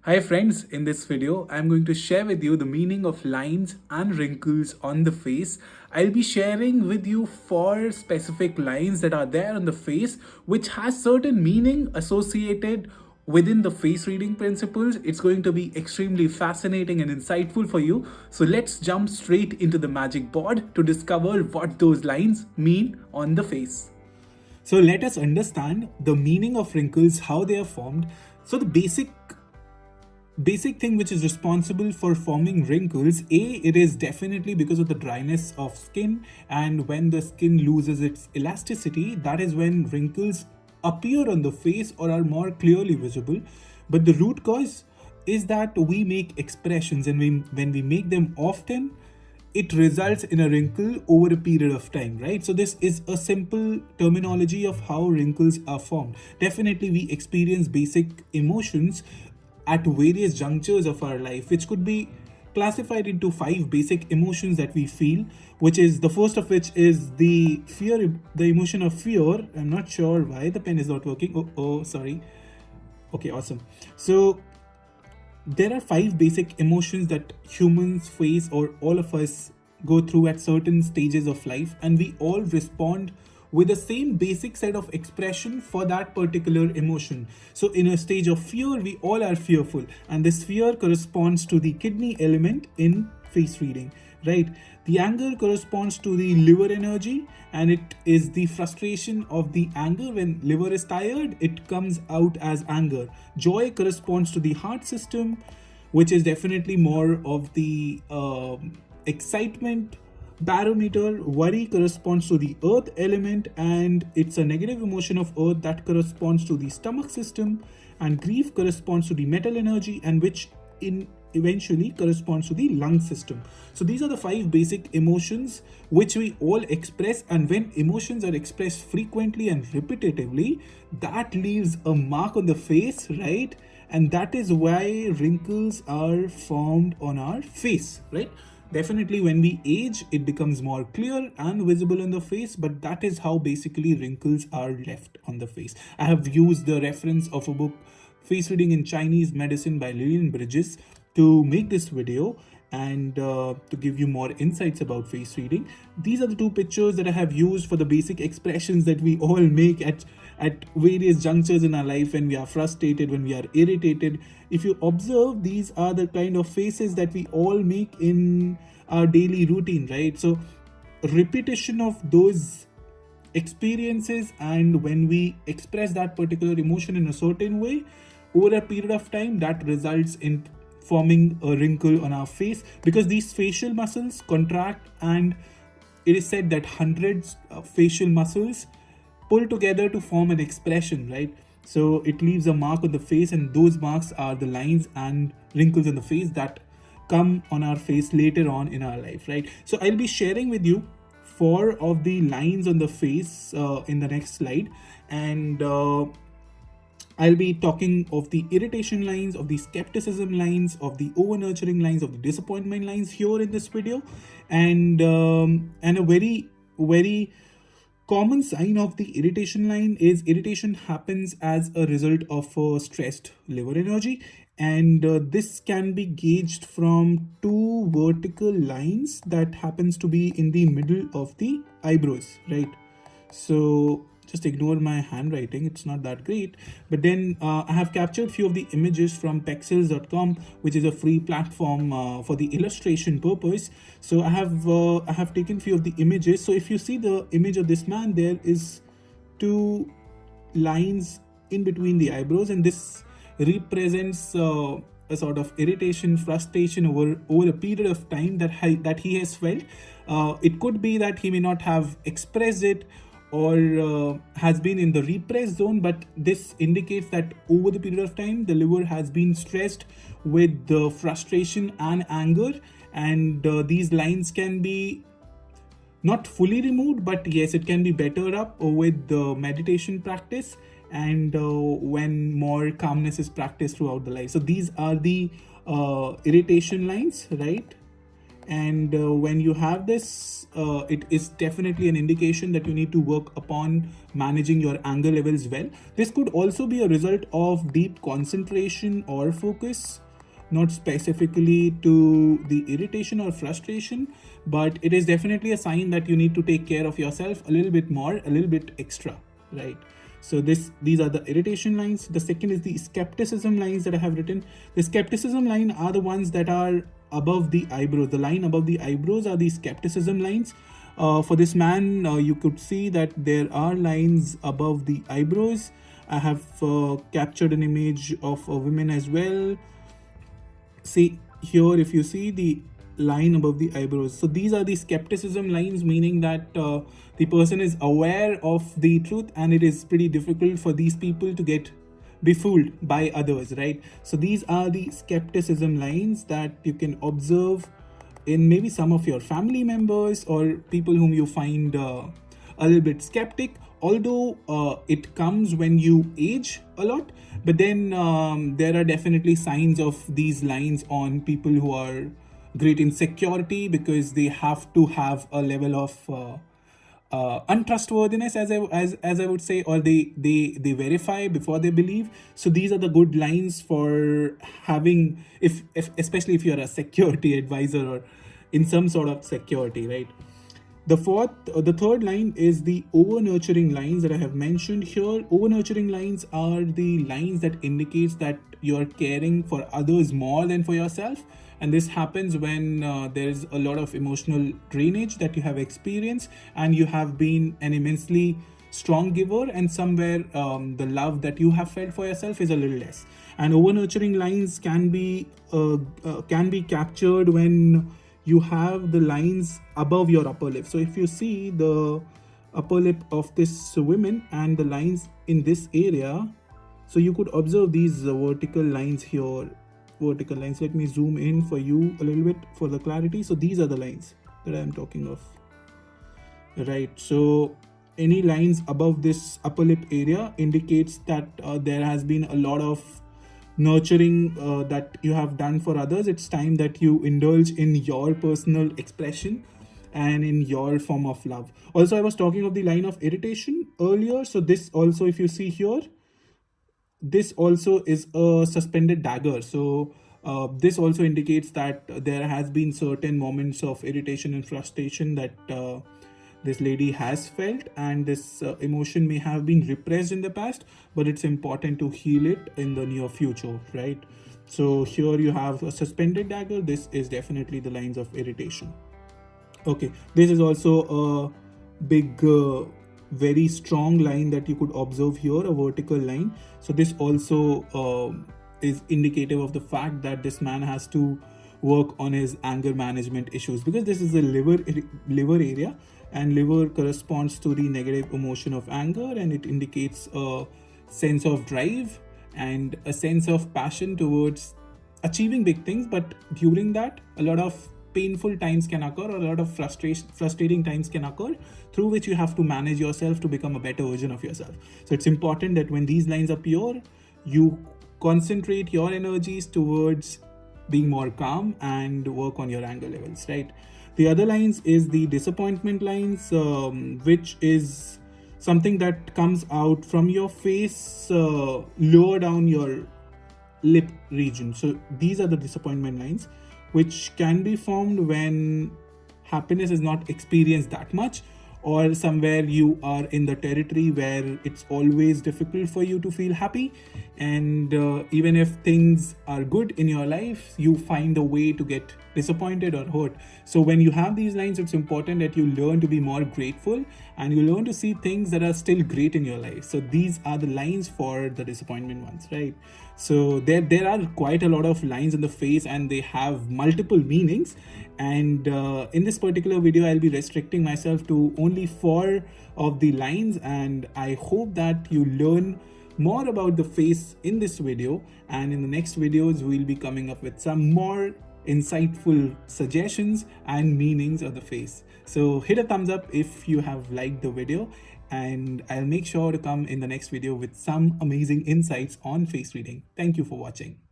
Hi friends, in this video I'm going to share with you the meaning of lines and wrinkles on the face. I'll be sharing with you 4 specific lines that are there on the face which has certain meaning associated within the face reading principles. It's going to be extremely fascinating and insightful for you. So let's jump straight into the magic board to discover what those lines mean on the face. So let us understand the meaning of wrinkles, how they are formed. So the basic thing which is responsible for forming wrinkles, it is definitely because of the dryness of skin, and when the skin loses its elasticity, that is when wrinkles appear on the face or are more clearly visible. But the root cause is that we make expressions, and when we make them often, it results in a wrinkle over a period of time, right? So this is a simple terminology of how wrinkles are formed. Definitely we experience basic emotions at various junctures of our life, which could be classified into 5 basic emotions that we feel, which is the first of which is the emotion of fear. I'm not sure why the pen is not working. Oh, sorry. Okay, awesome. So there are 5 basic emotions that humans face, or all of us go through at certain stages of life, and we all respond with the same basic set of expression for that particular emotion. So in a stage of fear, we all are fearful, and this fear corresponds to the kidney element in face reading, right? The anger corresponds to the liver energy, and it is the frustration of the anger. When liver is tired, it comes out as anger. Joy corresponds to the heart system, which is definitely more of the excitement barometer. Worry corresponds to the earth element, and it's a negative emotion of earth that corresponds to the stomach system. And grief corresponds to the metal energy, and which in eventually corresponds to the lung system. So these are the 5 basic emotions which we all express, and when emotions are expressed frequently and repetitively, that leaves a mark on the face, right? And that is why wrinkles are formed on our face, right? Definitely when we age, it becomes more clear and visible on the face, but that is how basically wrinkles are left on the face. I have used the reference of a book, Face Reading in Chinese Medicine by Lillian Bridges, to make this video and to give you more insights about face reading. These are the 2 pictures that I have used for the basic expressions that we all make at various junctures in our life, when we are frustrated, when we are irritated. If you observe, these are the kind of faces that we all make in our daily routine, right? So repetition of those experiences, and when we express that particular emotion in a certain way over a period of time, that results in forming a wrinkle on our face, because these facial muscles contract, and it is said that hundreds of facial muscles pull together to form an expression, right? So it leaves a mark on the face, and those marks are the lines and wrinkles on the face that come on our face later on in our life, right? So I'll be sharing with you 4 of the lines on the face in the next slide, and I'll be talking of the irritation lines, of the skepticism lines, of the over nurturing lines, of the disappointment lines here in this video, and a very common sign of the irritation line is irritation happens as a result of stressed liver energy, and this can be gauged from 2 vertical lines that happens to be in the middle of the eyebrows, right? So just ignore my handwriting, it's not that great. But then I have captured few of the images from pexels.com, which is a free platform for the illustration purpose. So I have taken few of the images. So if you see the image of this man, there is 2 lines in between the eyebrows, and this represents a sort of irritation, frustration over a period of time that he has felt. It could be that he may not have expressed it, or has been in the repressed zone, but this indicates that over the period of time, the liver has been stressed with the frustration and anger, and these lines can be not fully removed, but yes, it can be better up with the meditation practice, and when more calmness is practiced throughout the life. So these are the irritation lines, right? And when you have this, it is definitely an indication that you need to work upon managing your anger levels well. This could also be a result of deep concentration or focus, not specifically to the irritation or frustration, but it is definitely a sign that you need to take care of yourself a little bit more, a little bit extra, right? So these are the irritation lines. The second is the skepticism lines that I have written. The skepticism line are the ones that are above the eyebrows. The line above the eyebrows are the skepticism lines. For this man, you could see that there are lines above the eyebrows. I have captured an image of a woman as well. See here, if you see the line above the eyebrows, so these are the skepticism lines, meaning that the person is aware of the truth and it is pretty difficult for these people to get befooled by others, right? So these are the skepticism lines that you can observe in maybe some of your family members or people whom you find a little bit skeptic, although it comes when you age a lot. But then there are definitely signs of these lines on people who are great in security, because they have to have a level of untrustworthiness, as I would say, or they verify before they believe. So these are the good lines for having, if especially if you're a security advisor or in some sort of security, right? The third line is the over nurturing lines that I have mentioned here. Over nurturing lines are the lines that indicates that you are caring for others more than for yourself. And this happens when there's a lot of emotional drainage that you have experienced and you have been an immensely strong giver, and somewhere the love that you have felt for yourself is a little less. And over nurturing lines can be captured when you have the lines above your upper lip. So if you see the upper lip of this woman and the lines in this area, so you could observe these vertical lines here. Vertical lines. Let me zoom in for you a little bit for the clarity. So these are the lines that I am talking of, right? So any lines above this upper lip area indicates that there has been a lot of nurturing that you have done for others. It's time that you indulge in your personal expression and in your form of love. Also, I was talking of the line of irritation earlier. So this also, if you see here, this also is a suspended dagger. So this also indicates that there has been certain moments of irritation and frustration that this lady has felt, and this emotion may have been repressed in the past, but it's important to heal it in the near future, right? So here you have a suspended dagger. This is definitely the lines of irritation. Okay, this is also a big very strong line that you could observe here, a vertical line. So this also is indicative of the fact that this man has to work on his anger management issues, because this is the liver area, and liver corresponds to the negative emotion of anger, and it indicates a sense of drive and a sense of passion towards achieving big things. But during that, a lot of painful times can occur, or a lot of frustrating times can occur, through which you have to manage yourself to become a better version of yourself. So it's important that when these lines appear, you concentrate your energies towards being more calm and work on your anger levels, right? The other lines is the disappointment lines, which is something that comes out from your face, lower down your lip region. So these are the disappointment lines, which can be formed when happiness is not experienced that much, or somewhere you are in the territory where it's always difficult for you to feel happy, and even if things are good in your life, you find a way to get disappointed or hurt. So when you have these lines, it's important that you learn to be more grateful and you learn to see things that are still great in your life. So these are the lines for the disappointment ones, right? So there are quite a lot of lines in the face, and they have multiple meanings. And in this particular video, I'll be restricting myself to only 4 of the lines, and I hope that you learn more about the face in this video. And in the next videos, we'll be coming up with some more insightful suggestions and meanings of the face. So hit a thumbs up if you have liked the video, and I'll make sure to come in the next video with some amazing insights on face reading. Thank you for watching.